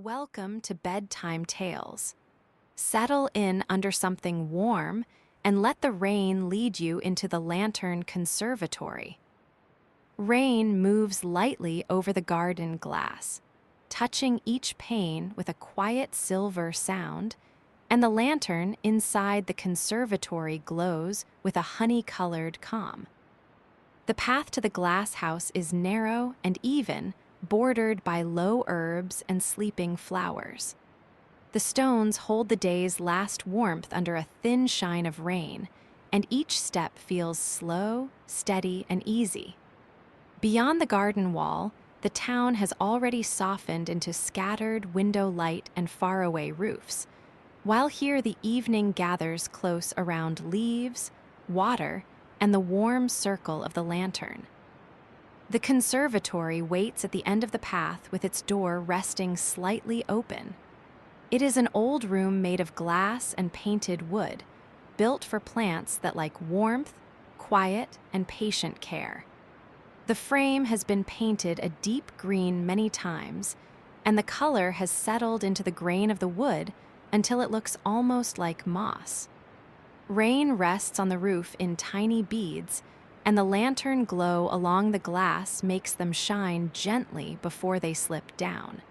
Welcome to Bedtime Tales. Settle in under something warm and let the rain lead you into the lantern conservatory. Rain moves lightly over the garden glass, touching each pane with a quiet silver sound, and the lantern inside the conservatory glows with a honey-colored calm. The path to the glass house is narrow and even, bordered by low herbs and sleeping flowers. The stones hold the day's last warmth under a thin shine of rain, and each step feels slow, steady, and easy. Beyond the garden wall, the town has already softened into scattered window light and faraway roofs, while here the evening gathers close around leaves, water, and the warm circle of the lantern. The conservatory waits at the end of the path with its door resting slightly open. It is an old room made of glass and painted wood, built for plants that like warmth, quiet, and patient care. The frame has been painted a deep green many times, and the color has settled into the grain of the wood until it looks almost like moss. Rain rests on the roof in tiny beads, and the lantern glow along the glass makes them shine gently before they slip down.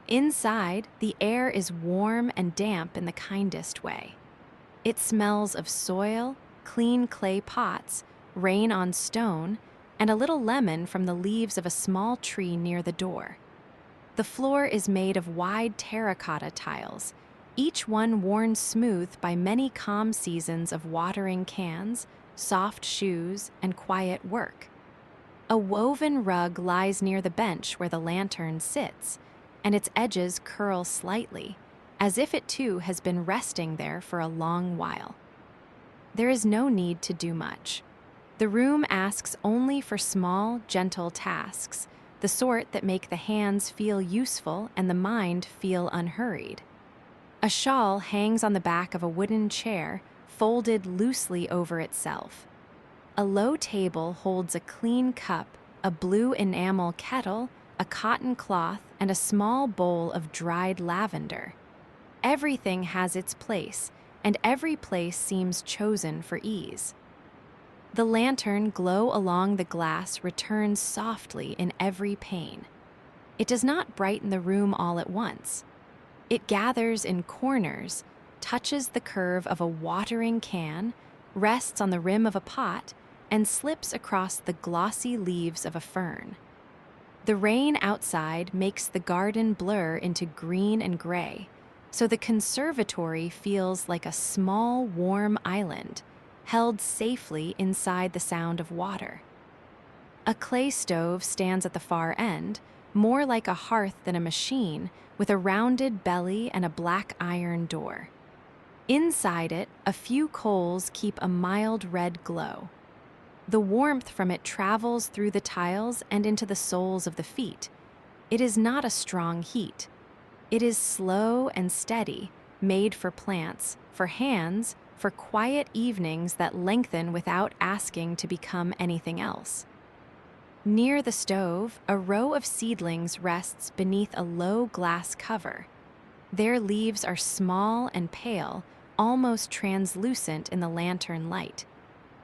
Inside, the air is warm and damp in the kindest way. It smells of soil, clean clay pots, rain on stone, and a little lemon from the leaves of a small tree near the door. The floor is made of wide terracotta tiles, each one worn smooth by many calm seasons of watering cans, soft shoes, and quiet work. A woven rug lies near the bench where the lantern sits, and its edges curl slightly, as if it too has been resting there for a long while. There is no need to do much. The room asks only for small, gentle tasks, the sort that make the hands feel useful and the mind feel unhurried. A shawl hangs on the back of a wooden chair, folded loosely over itself. A low table holds a clean cup, a blue enamel kettle, a cotton cloth, and a small bowl of dried lavender. Everything has its place, and every place seems chosen for ease. The lantern glow along the glass returns softly in every pane. It does not brighten the room all at once. It gathers in corners, touches the curve of a watering can, rests on the rim of a pot, and slips across the glossy leaves of a fern. The rain outside makes the garden blur into green and gray, so the conservatory feels like a small, warm island, held safely inside the sound of water. A clay stove stands at the far end, more like a hearth than a machine, with a rounded belly and a black iron door. Inside it, a few coals keep a mild red glow. The warmth from it travels through the tiles and into the soles of the feet. It is not a strong heat. It is slow and steady, made for plants, for hands, for quiet evenings that lengthen without asking to become anything else. Near the stove, a row of seedlings rests beneath a low glass cover. Their leaves are small and pale, almost translucent in the lantern light.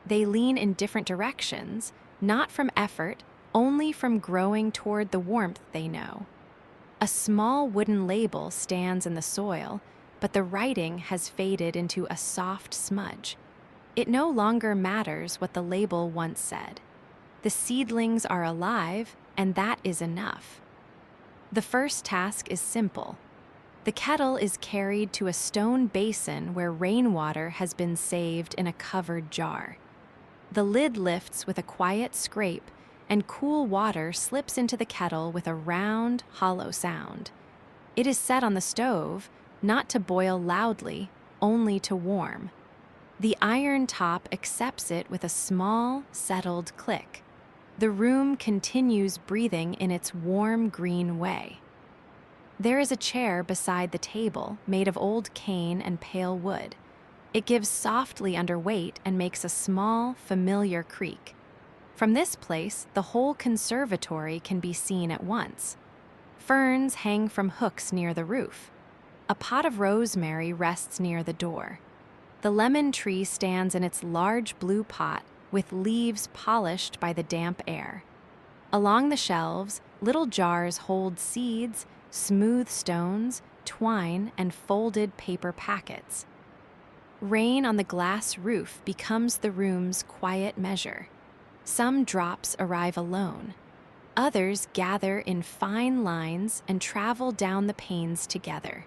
They lean in different directions, not from effort, only from growing toward the warmth they know. A small wooden label stands in the soil, but the writing has faded into a soft smudge. It no longer matters what the label once said. The seedlings are alive, and that is enough. The first task is simple. The kettle is carried to a stone basin where rainwater has been saved in a covered jar. The lid lifts with a quiet scrape, and cool water slips into the kettle with a round, hollow sound. It is set on the stove, not to boil loudly, only to warm. The iron top accepts it with a small, settled click. The room continues breathing in its warm green way. There is a chair beside the table, made of old cane and pale wood. It gives softly under weight and makes a small, familiar creak. From this place, the whole conservatory can be seen at once. Ferns hang from hooks near the roof. A pot of rosemary rests near the door. The lemon tree stands in its large blue pot with leaves polished by the damp air. Along the shelves, little jars hold seeds, smooth stones, twine, and folded paper packets. Rain on the glass roof becomes the room's quiet measure. Some drops arrive alone. Others gather in fine lines and travel down the panes together.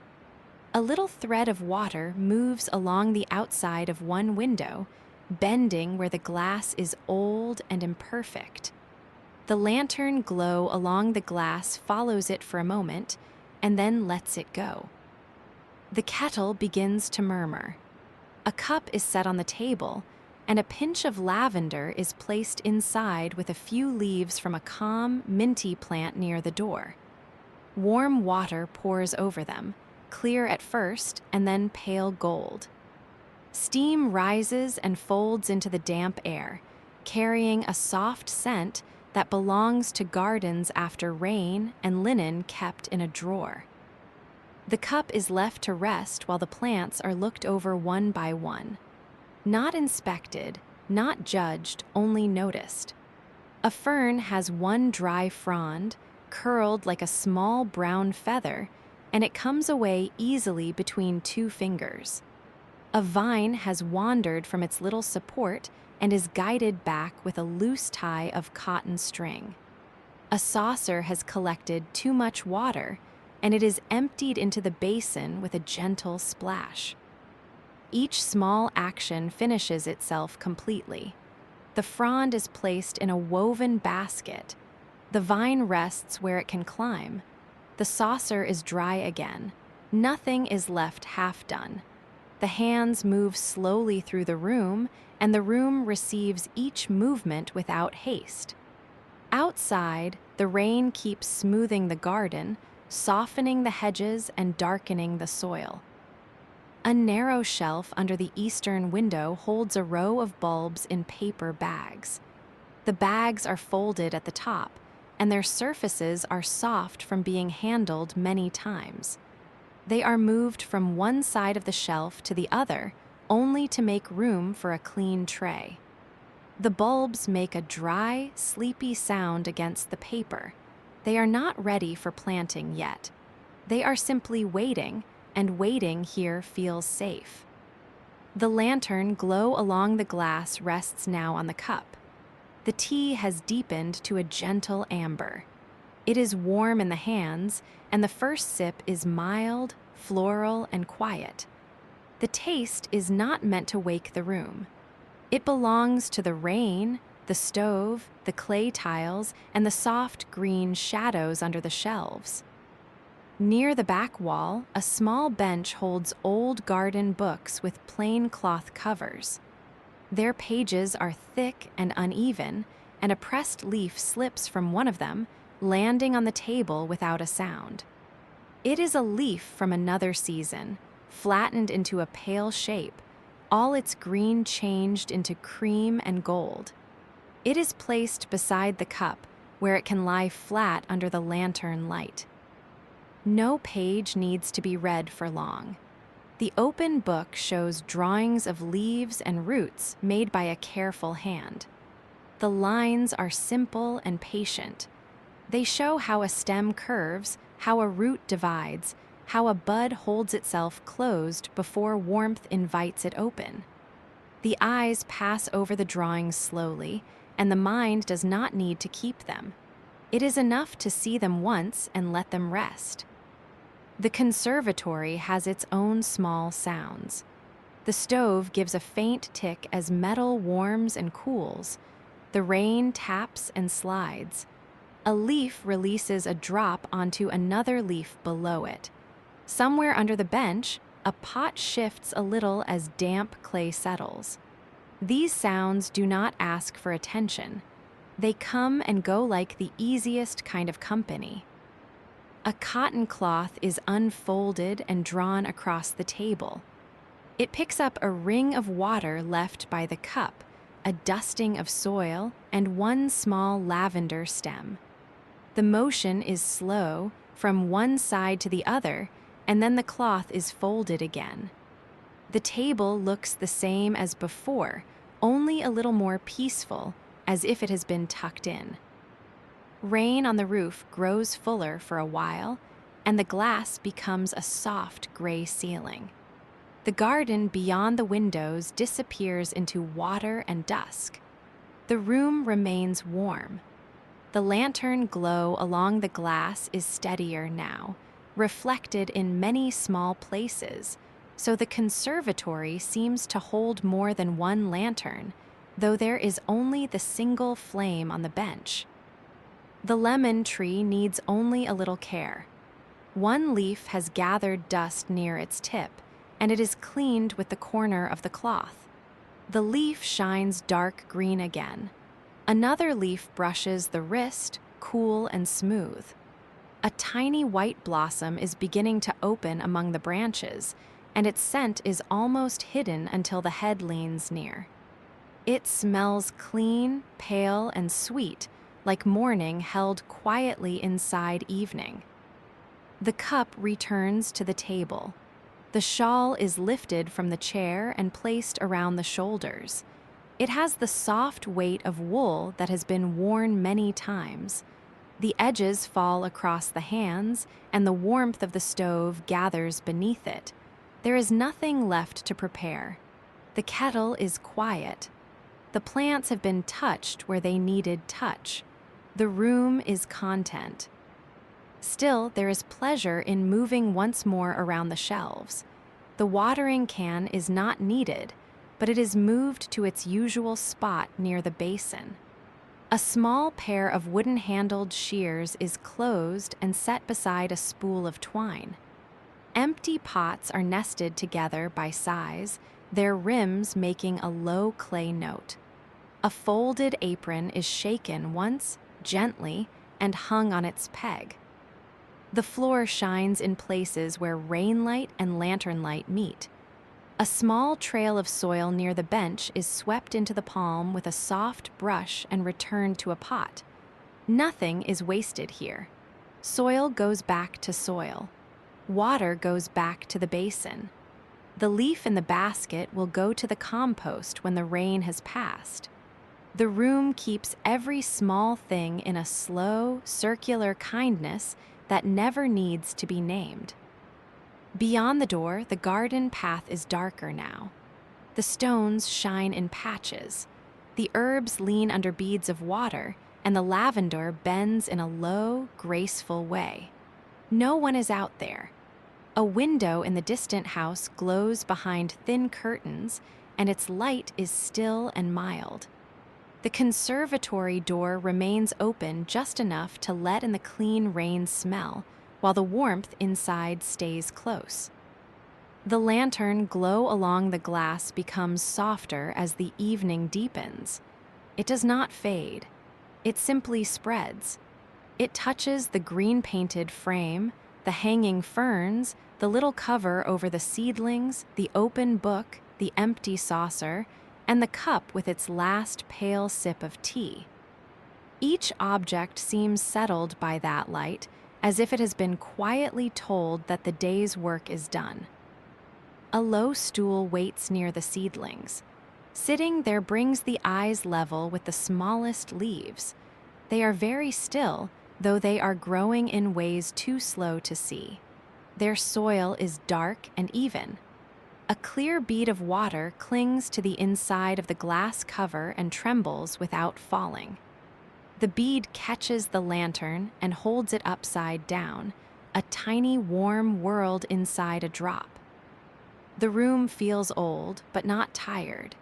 A little thread of water moves along the outside of one window, bending where the glass is old and imperfect. The lantern glow along the glass follows it for a moment and then lets it go. The kettle begins to murmur. A cup is set on the table, and a pinch of lavender is placed inside with a few leaves from a calm, minty plant near the door. Warm water pours over them, clear at first and then pale gold. Steam rises and folds into the damp air, carrying a soft scent that belongs to gardens after rain and linen kept in a drawer. The cup is left to rest while the plants are looked over one by one. Not inspected, not judged, only noticed. A fern has one dry frond, curled like a small brown feather, and it comes away easily between two fingers. A vine has wandered from its little support and is guided back with a loose tie of cotton string. A saucer has collected too much water, and it is emptied into the basin with a gentle splash. Each small action finishes itself completely. The frond is placed in a woven basket. The vine rests where it can climb. The saucer is dry again. Nothing is left half done. The hands move slowly through the room, and the room receives each movement without haste. Outside, the rain keeps smoothing the garden, softening the hedges and darkening the soil. A narrow shelf under the eastern window holds a row of bulbs in paper bags. The bags are folded at the top, and their surfaces are soft from being handled many times. They are moved from one side of the shelf to the other, only to make room for a clean tray. The bulbs make a dry, sleepy sound against the paper. They are not ready for planting yet. They are simply waiting, and waiting here feels safe. The lantern glow along the glass rests now on the cup. The tea has deepened to a gentle amber. It is warm in the hands, and the first sip is mild, floral, and quiet. The taste is not meant to wake the room. It belongs to the rain, the stove, the clay tiles, and the soft green shadows under the shelves. Near the back wall, a small bench holds old garden books with plain cloth covers. Their pages are thick and uneven, and a pressed leaf slips from one of them, landing on the table without a sound. It is a leaf from another season, flattened into a pale shape, all its green changed into cream and gold. It is placed beside the cup, where it can lie flat under the lantern light. No page needs to be read for long. The open book shows drawings of leaves and roots made by a careful hand. The lines are simple and patient. They show how a stem curves, how a root divides, how a bud holds itself closed before warmth invites it open. The eyes pass over the drawings slowly, and the mind does not need to keep them. It is enough to see them once and let them rest. The conservatory has its own small sounds. The stove gives a faint tick as metal warms and cools. The rain taps and slides. A leaf releases a drop onto another leaf below it. Somewhere under the bench, a pot shifts a little as damp clay settles. These sounds do not ask for attention. They come and go like the easiest kind of company. A cotton cloth is unfolded and drawn across the table. It picks up a ring of water left by the cup, a dusting of soil, and one small lavender stem. The motion is slow, from one side to the other, and then the cloth is folded again. The table looks the same as before, only a little more peaceful, as if it has been tucked in. Rain on the roof grows fuller for a while, and the glass becomes a soft gray ceiling. The garden beyond the windows disappears into water and dusk. The room remains warm. The lantern glow along the glass is steadier now, reflected in many small places, so the conservatory seems to hold more than one lantern, though there is only the single flame on the bench. The lemon tree needs only a little care. One leaf has gathered dust near its tip, and it is cleaned with the corner of the cloth. The leaf shines dark green again. Another leaf brushes the wrist, cool and smooth. A tiny white blossom is beginning to open among the branches, and its scent is almost hidden until the head leans near. It smells clean, pale, and sweet, like morning held quietly inside evening. The cup returns to the table. The shawl is lifted from the chair and placed around the shoulders. It has the soft weight of wool that has been worn many times. The edges fall across the hands, and the warmth of the stove gathers beneath it. There is nothing left to prepare. The kettle is quiet. The plants have been touched where they needed touch. The room is content. Still, there is pleasure in moving once more around the shelves. The watering can is not needed, but it is moved to its usual spot near the basin. A small pair of wooden-handled shears is closed and set beside a spool of twine. Empty pots are nested together by size, their rims making a low clay note. A folded apron is shaken once, gently, and hung on its peg. The floor shines in places where rain light and lantern light meet. A small trail of soil near the bench is swept into the palm with a soft brush and returned to a pot. Nothing is wasted here. Soil goes back to soil. Water goes back to the basin. The leaf in the basket will go to the compost when the rain has passed. The room keeps every small thing in a slow, circular kindness that never needs to be named. Beyond the door, the garden path is darker now. The stones shine in patches. The herbs lean under beads of water, and the lavender bends in a low, graceful way. No one is out there. A window in the distant house glows behind thin curtains, and its light is still and mild. The conservatory door remains open just enough to let in the clean rain smell, while the warmth inside stays close. The lantern glow along the glass becomes softer as the evening deepens. It does not fade. It simply spreads. It touches the green-painted frame, the hanging ferns, the little cover over the seedlings, the open book, the empty saucer, and the cup with its last pale sip of tea. Each object seems settled by that light, as if it has been quietly told that the day's work is done. A low stool waits near the seedlings. Sitting there brings the eyes level with the smallest leaves. They are very still, though they are growing in ways too slow to see. Their soil is dark and even. A clear bead of water clings to the inside of the glass cover and trembles without falling. The bead catches the lantern and holds it upside down, a tiny warm world inside a drop. The room feels old, but not tired.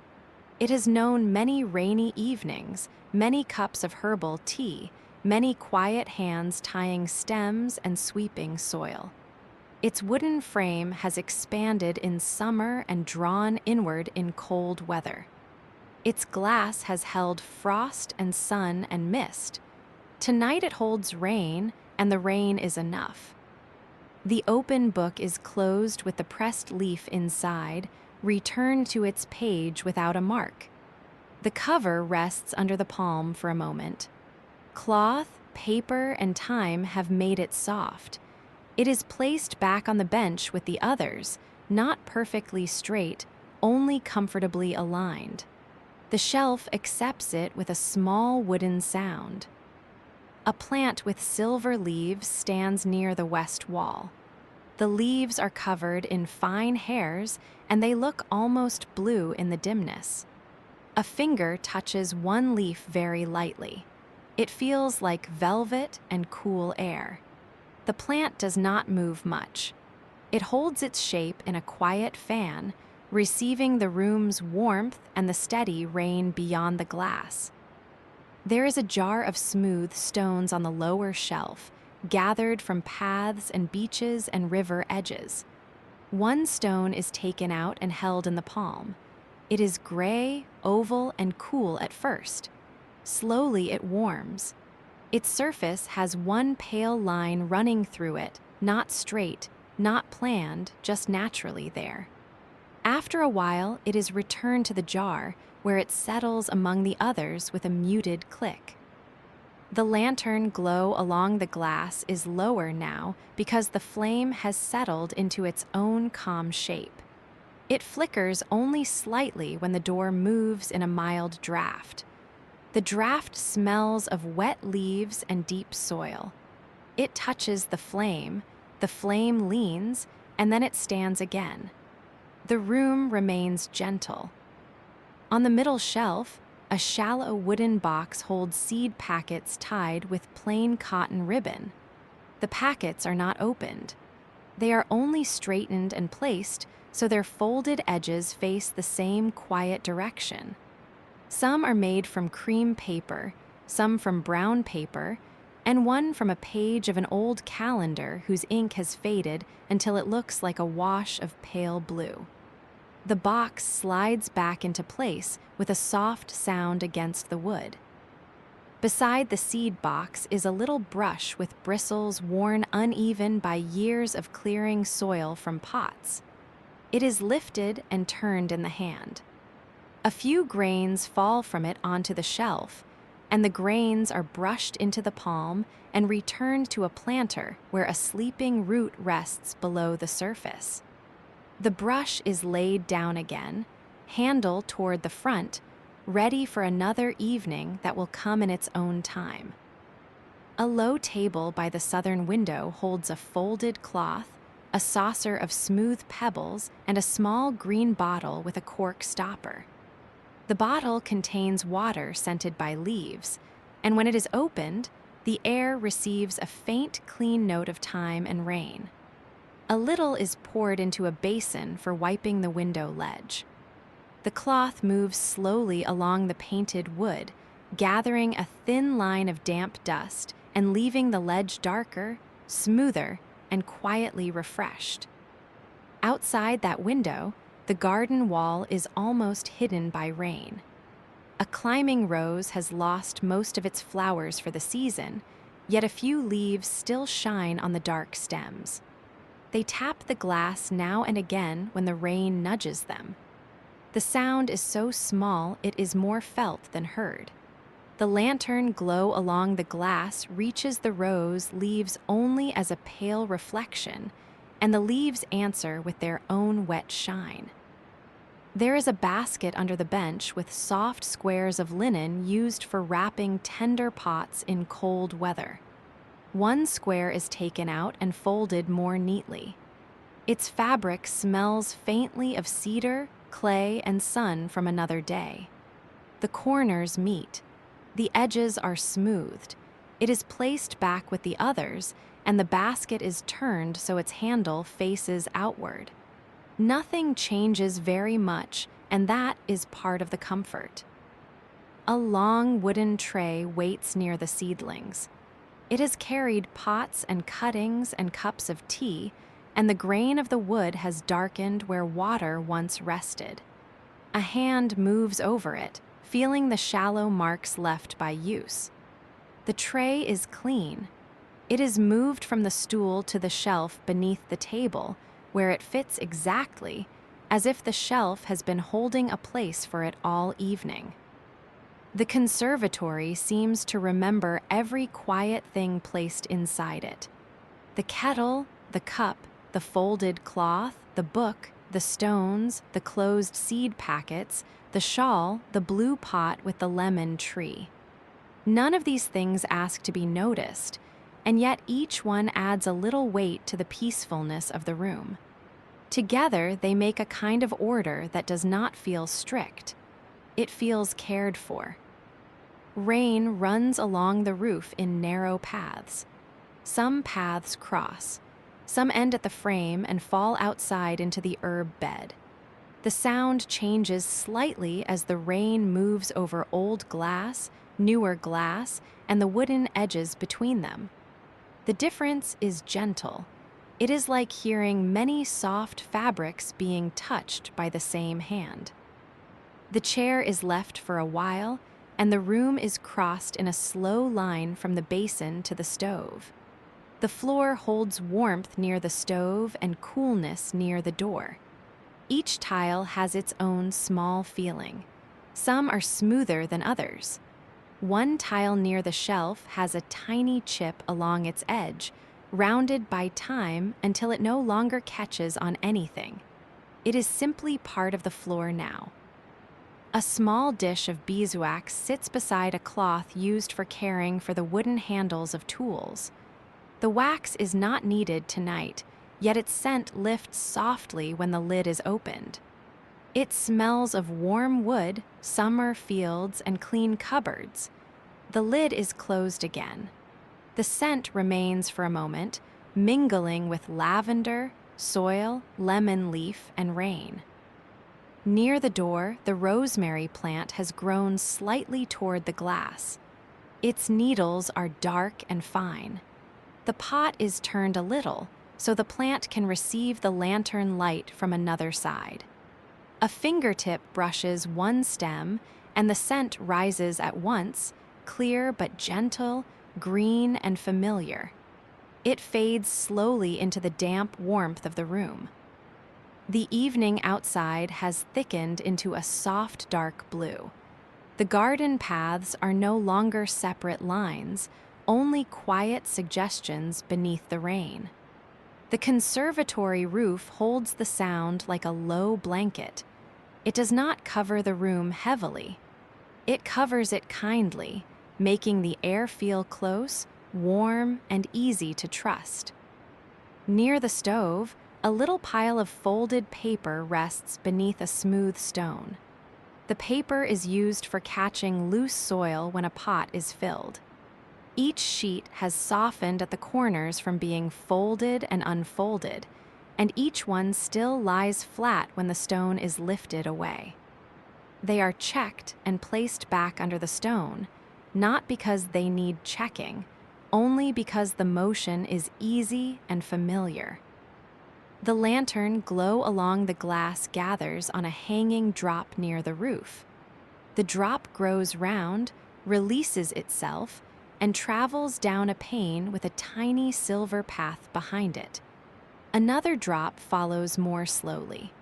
It has known many rainy evenings, many cups of herbal tea, many quiet hands tying stems and sweeping soil. Its wooden frame has expanded in summer and drawn inward in cold weather. Its glass has held frost and sun and mist. Tonight it holds rain, and the rain is enough. The open book is closed with the pressed leaf inside, returned to its page without a mark. The cover rests under the palm for a moment. Cloth, paper, and time have made it soft. It is placed back on the bench with the others, not perfectly straight, only comfortably aligned. The shelf accepts it with a small wooden sound. A plant with silver leaves stands near the west wall. The leaves are covered in fine hairs, and they look almost blue in the dimness. A finger touches one leaf very lightly. It feels like velvet and cool air. The plant does not move much. It holds its shape in a quiet fan, receiving the room's warmth and the steady rain beyond the glass. There is a jar of smooth stones on the lower shelf, gathered from paths and beaches and river edges. One stone is taken out and held in the palm. It is gray, oval, and cool at first. Slowly it warms. Its surface has one pale line running through it, not straight, not planned, just naturally there. After a while, it is returned to the jar, where it settles among the others with a muted click. The lantern glow along the glass is lower now because the flame has settled into its own calm shape. It flickers only slightly when the door moves in a mild draft. The draft smells of wet leaves and deep soil. It touches the flame leans, and then it stands again. The room remains gentle. On the middle shelf, a shallow wooden box holds seed packets tied with plain cotton ribbon. The packets are not opened. They are only straightened and placed so their folded edges face the same quiet direction. Some are made from cream paper, some from brown paper, and one from a page of an old calendar whose ink has faded until it looks like a wash of pale blue. The box slides back into place with a soft sound against the wood. Beside the seed box is a little brush with bristles worn uneven by years of clearing soil from pots. It is lifted and turned in the hand. A few grains fall from it onto the shelf, and the grains are brushed into the palm and returned to a planter where a sleeping root rests below the surface. The brush is laid down again, handle toward the front, ready for another evening that will come in its own time. A low table by the southern window holds a folded cloth, a saucer of smooth pebbles, and a small green bottle with a cork stopper. The bottle contains water scented by leaves, and when it is opened, the air receives a faint, clean note of time and rain. A little is poured into a basin for wiping the window ledge. The cloth moves slowly along the painted wood, gathering a thin line of damp dust and leaving the ledge darker, smoother, and quietly refreshed. Outside that window, the garden wall is almost hidden by rain. A climbing rose has lost most of its flowers for the season, yet a few leaves still shine on the dark stems. They tap the glass now and again when the rain nudges them. The sound is so small it is more felt than heard. The lantern glow along the glass reaches the rose leaves only as a pale reflection, and the leaves answer with their own wet shine. There is a basket under the bench with soft squares of linen used for wrapping tender pots in cold weather. One square is taken out and folded more neatly. Its fabric smells faintly of cedar, clay, and sun from another day. The corners meet. The edges are smoothed. It is placed back with the others, and the basket is turned so its handle faces outward. Nothing changes very much, and that is part of the comfort. A long wooden tray waits near the seedlings. It has carried pots and cuttings and cups of tea, and the grain of the wood has darkened where water once rested. A hand moves over it, feeling the shallow marks left by use. The tray is clean. It is moved from the stool to the shelf beneath the table, where it fits exactly, as if the shelf has been holding a place for it all evening. The conservatory seems to remember every quiet thing placed inside it. The kettle, the cup, the folded cloth, the book, the stones, the closed seed packets, the shawl, the blue pot with the lemon tree. None of these things ask to be noticed, and yet each one adds a little weight to the peacefulness of the room. Together, they make a kind of order that does not feel strict. It feels cared for. Rain runs along the roof in narrow paths. Some paths cross. Some end at the frame and fall outside into the herb bed. The sound changes slightly as the rain moves over old glass, newer glass, and the wooden edges between them. The difference is gentle. It is like hearing many soft fabrics being touched by the same hand. The chair is left for a while, and the room is crossed in a slow line from the basin to the stove. The floor holds warmth near the stove and coolness near the door. Each tile has its own small feeling. Some are smoother than others. One tile near the shelf has a tiny chip along its edge, rounded by time until it no longer catches on anything. It is simply part of the floor now. A small dish of beeswax sits beside a cloth used for caring for the wooden handles of tools. The wax is not needed tonight, yet its scent lifts softly when the lid is opened. It smells of warm wood, summer fields, and clean cupboards. The lid is closed again. The scent remains for a moment, mingling with lavender, soil, lemon leaf, and rain. Near the door, the rosemary plant has grown slightly toward the glass. Its needles are dark and fine. The pot is turned a little, so the plant can receive the lantern light from another side. A fingertip brushes one stem, and the scent rises at once, clear but gentle, green and familiar. It fades slowly into the damp warmth of the room. The evening outside has thickened into a soft dark blue. The garden paths are no longer separate lines, only quiet suggestions beneath the rain. The conservatory roof holds the sound like a low blanket. It does not cover the room heavily. It covers it kindly, making the air feel close, warm, and easy to trust. Near the stove, a little pile of folded paper rests beneath a smooth stone. The paper is used for catching loose soil when a pot is filled. Each sheet has softened at the corners from being folded and unfolded, and each one still lies flat when the stone is lifted away. They are checked and placed back under the stone, not because they need checking, only because the motion is easy and familiar. The lantern glow along the glass gathers on a hanging drop near the roof. The drop grows round, releases itself, and travels down a pane with a tiny silver path behind it. Another drop follows more slowly.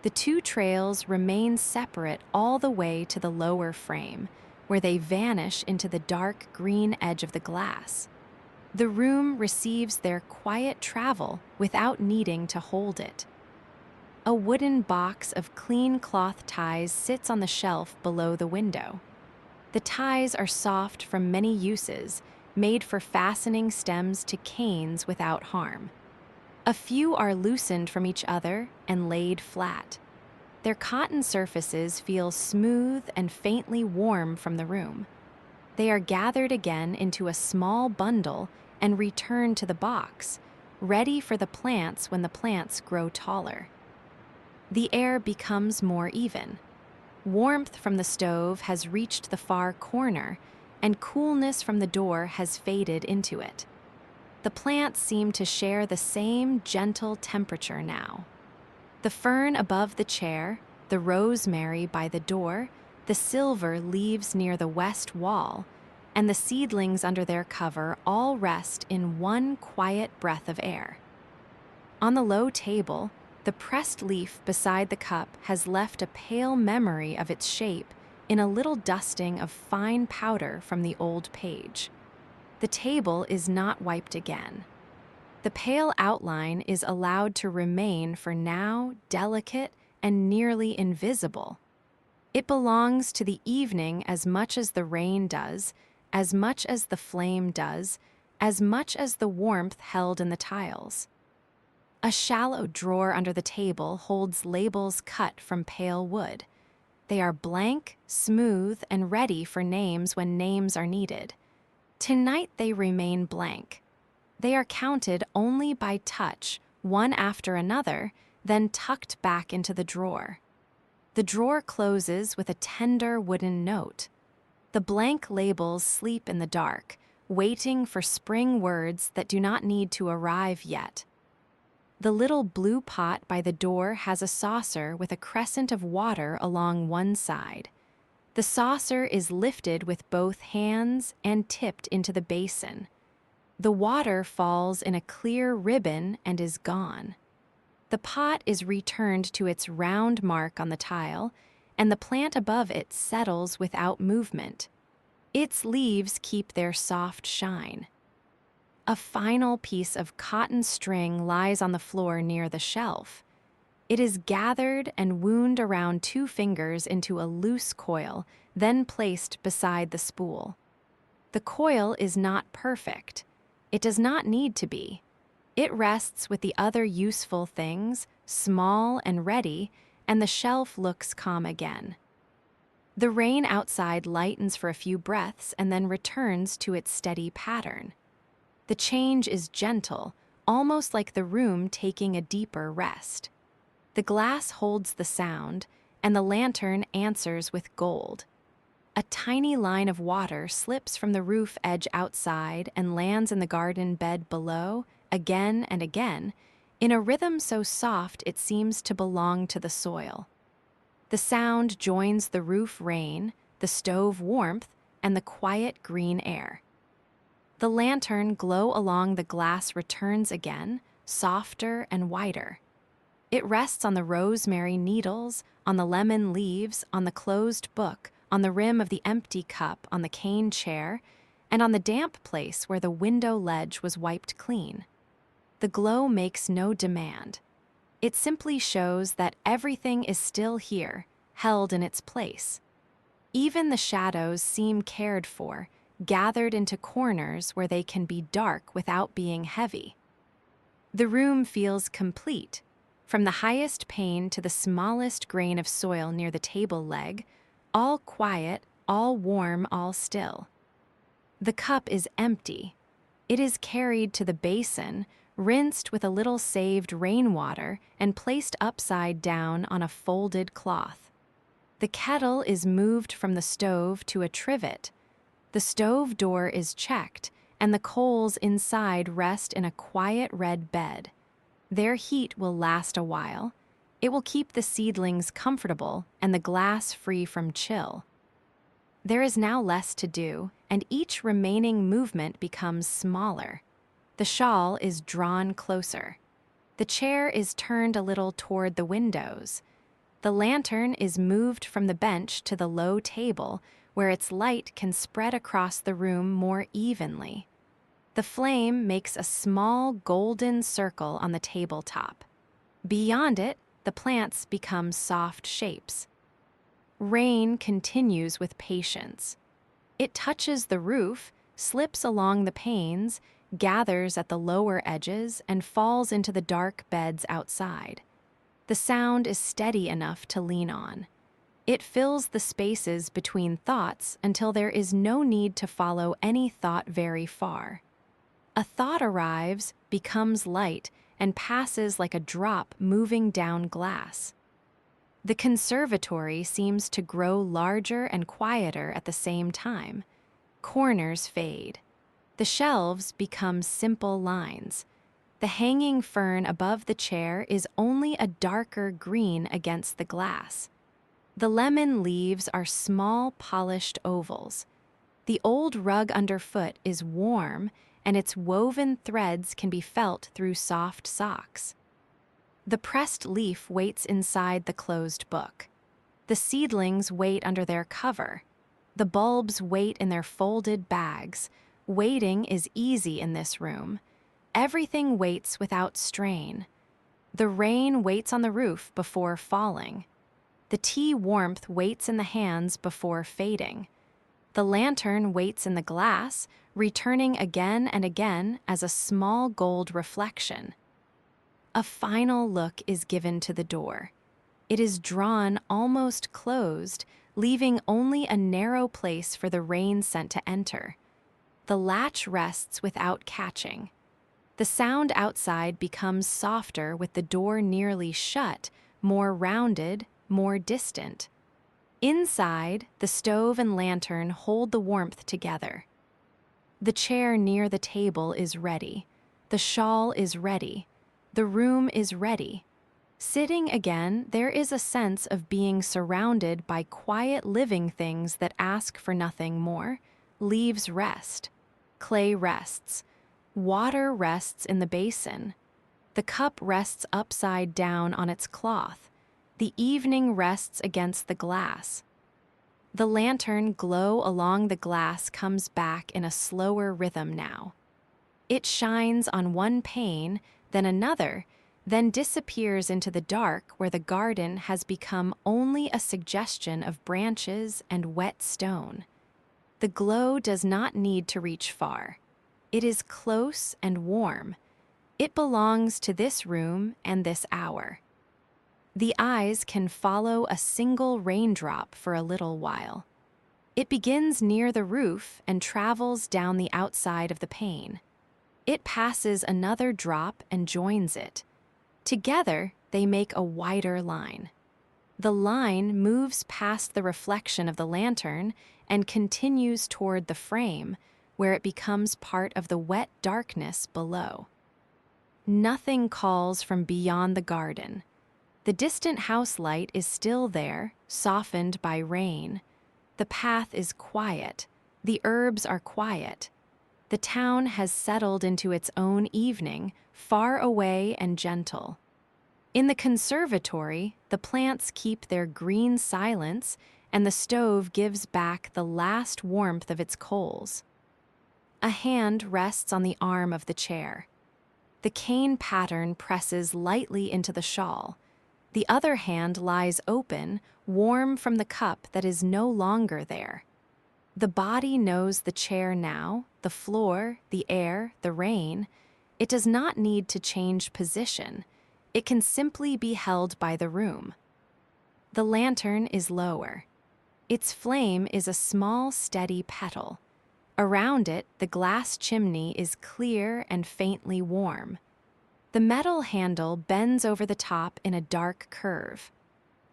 The two trails remain separate all the way to the lower frame, where they vanish into the dark green edge of the glass. The room receives their quiet travel without needing to hold it. A wooden box of clean cloth ties sits on the shelf below the window. The ties are soft from many uses, made for fastening stems to canes without harm. A few are loosened from each other and laid flat. Their cotton surfaces feel smooth and faintly warm from the room. They are gathered again into a small bundle and returned to the box, ready for the plants when the plants grow taller. The air becomes more even. Warmth from the stove has reached the far corner, and coolness from the door has faded into it. The plants seem to share the same gentle temperature now. The fern above the chair, the rosemary by the door, the silver leaves near the west wall, and the seedlings under their cover all rest in one quiet breath of air. On the low table, the pressed leaf beside the cup has left a pale memory of its shape in a little dusting of fine powder from the old page. The table is not wiped again. The pale outline is allowed to remain for now delicate and nearly invisible. It belongs to the evening as much as the rain does, as much as the flame does, as much as the warmth held in the tiles. A shallow drawer under the table holds labels cut from pale wood. They are blank, smooth, and ready for names when names are needed. Tonight they remain blank. They are counted only by touch, one after another, then tucked back into the drawer. The drawer closes with a tender wooden note. The blank labels sleep in the dark, waiting for spring words that do not need to arrive yet. The little blue pot by the door has a saucer with a crescent of water along one side. The saucer is lifted with both hands and tipped into the basin. The water falls in a clear ribbon and is gone. The pot is returned to its round mark on the tile, and the plant above it settles without movement. Its leaves keep their soft shine. A final piece of cotton string lies on the floor near the shelf. It is gathered and wound around 2 fingers into a loose coil, then placed beside the spool. The coil is not perfect. It does not need to be. It rests with the other useful things, small and ready, and the shelf looks calm again. The rain outside lightens for a few breaths and then returns to its steady pattern. The change is gentle, almost like the room taking a deeper rest. The glass holds the sound, and the lantern answers with gold. A tiny line of water slips from the roof edge outside and lands in the garden bed below, again and again, in a rhythm so soft it seems to belong to the soil. The sound joins the roof rain, the stove warmth, and the quiet green air. The lantern glow along the glass returns again, softer and wider. It rests on the rosemary needles, on the lemon leaves, on the closed book, on the rim of the empty cup, on the cane chair, and on the damp place where the window ledge was wiped clean. The glow makes no demand. It simply shows that everything is still here, held in its place. Even the shadows seem cared for, gathered into corners where they can be dark without being heavy. The room feels complete. From the highest pane to the smallest grain of soil near the table leg, all quiet, all warm, all still. The cup is empty. It is carried to the basin, rinsed with a little saved rainwater, and placed upside down on a folded cloth. The kettle is moved from the stove to a trivet. The stove door is checked, and the coals inside rest in a quiet red bed. Their heat will last a while. It will keep the seedlings comfortable and the glass free from chill. There is now less to do, and each remaining movement becomes smaller. The shawl is drawn closer. The chair is turned a little toward the windows. The lantern is moved from the bench to the low table, where its light can spread across the room more evenly. The flame makes a small golden circle on the tabletop. Beyond it, the plants become soft shapes. Rain continues with patience. It touches the roof, slips along the panes, gathers at the lower edges, and falls into the dark beds outside. The sound is steady enough to lean on. It fills the spaces between thoughts until there is no need to follow any thought very far. A thought arrives, becomes light, and passes like a drop moving down glass. The conservatory seems to grow larger and quieter at the same time. Corners fade. The shelves become simple lines. The hanging fern above the chair is only a darker green against the glass. The lemon leaves are small, polished ovals. The old rug underfoot is warm, and its woven threads can be felt through soft socks. The pressed leaf waits inside the closed book. The seedlings wait under their cover. The bulbs wait in their folded bags. Waiting is easy in this room. Everything waits without strain. The rain waits on the roof before falling. The tea warmth waits in the hands before fading. The lantern waits in the glass, returning again and again as a small gold reflection. A final look is given to the door. It is drawn almost closed, leaving only a narrow place for the rain scent to enter. The latch rests without catching. The sound outside becomes softer with the door nearly shut, more rounded, more distant. Inside, the stove and lantern hold the warmth together. The chair near the table is ready. The shawl is ready. The room is ready. Sitting again, there is a sense of being surrounded by quiet living things that ask for nothing more. Leaves rest. Clay rests. Water rests in the basin. The cup rests upside down on its cloth. The evening rests against the glass. The lantern glow along the glass comes back in a slower rhythm now. It shines on one pane, then another, then disappears into the dark where the garden has become only a suggestion of branches and wet stone. The glow does not need to reach far. It is close and warm. It belongs to this room and this hour. The eyes can follow a single raindrop for a little while. It begins near the roof and travels down the outside of the pane. It passes another drop and joins it. Together, they make a wider line. The line moves past the reflection of the lantern and continues toward the frame, where it becomes part of the wet darkness below. Nothing calls from beyond the garden. The distant house light is still there, softened by rain. The path is quiet. The herbs are quiet. The town has settled into its own evening, far away and gentle. In the conservatory, the plants keep their green silence, and the stove gives back the last warmth of its coals. A hand rests on the arm of the chair. The cane pattern presses lightly into the shawl. The other hand lies open, warm from the cup that is no longer there. The body knows the chair now, the floor, the air, the rain. It does not need to change position. It can simply be held by the room. The lantern is lower. Its flame is a small, steady petal. Around it, the glass chimney is clear and faintly warm. The metal handle bends over the top in a dark curve.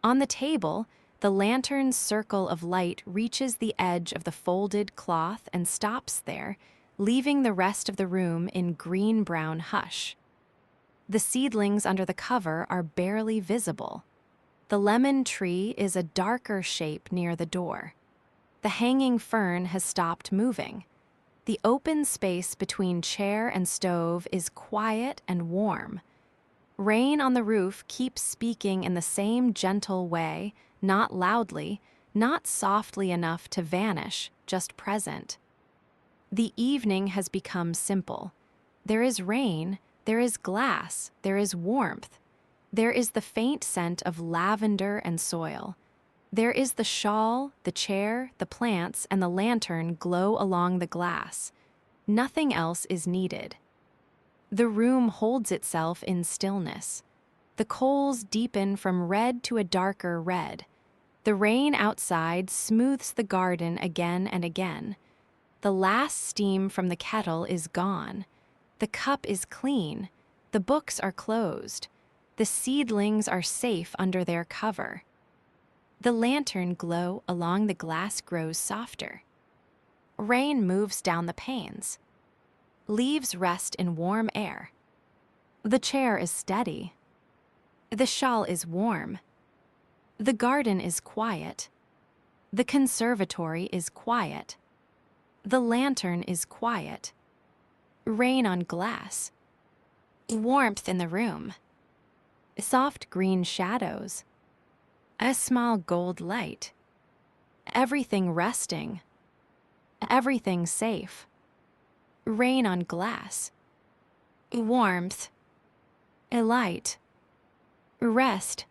On the table, the lantern's circle of light reaches the edge of the folded cloth and stops there, leaving the rest of the room in green-brown hush. The seedlings under the cover are barely visible. The lemon tree is a darker shape near the door. The hanging fern has stopped moving. The open space between chair and stove is quiet and warm. Rain on the roof keeps speaking in the same gentle way, not loudly, not softly enough to vanish, just present. The evening has become simple. There is rain, there is glass, there is warmth. There is the faint scent of lavender and soil. There is the shawl, the chair, the plants, and the lantern glow along the glass. Nothing else is needed. The room holds itself in stillness. The coals deepen from red to a darker red. The rain outside smooths the garden again and again. The last steam from the kettle is gone. The cup is clean. The books are closed. The seedlings are safe under their cover. The lantern glow along the glass grows softer. Rain moves down the panes. Leaves rest in warm air. The chair is steady. The shawl is warm. The garden is quiet. The conservatory is quiet. The lantern is quiet. Rain on glass. Warmth in the room. Soft green shadows. A small gold light. Everything resting. Everything safe. Rain on glass. warmth, a light, rest,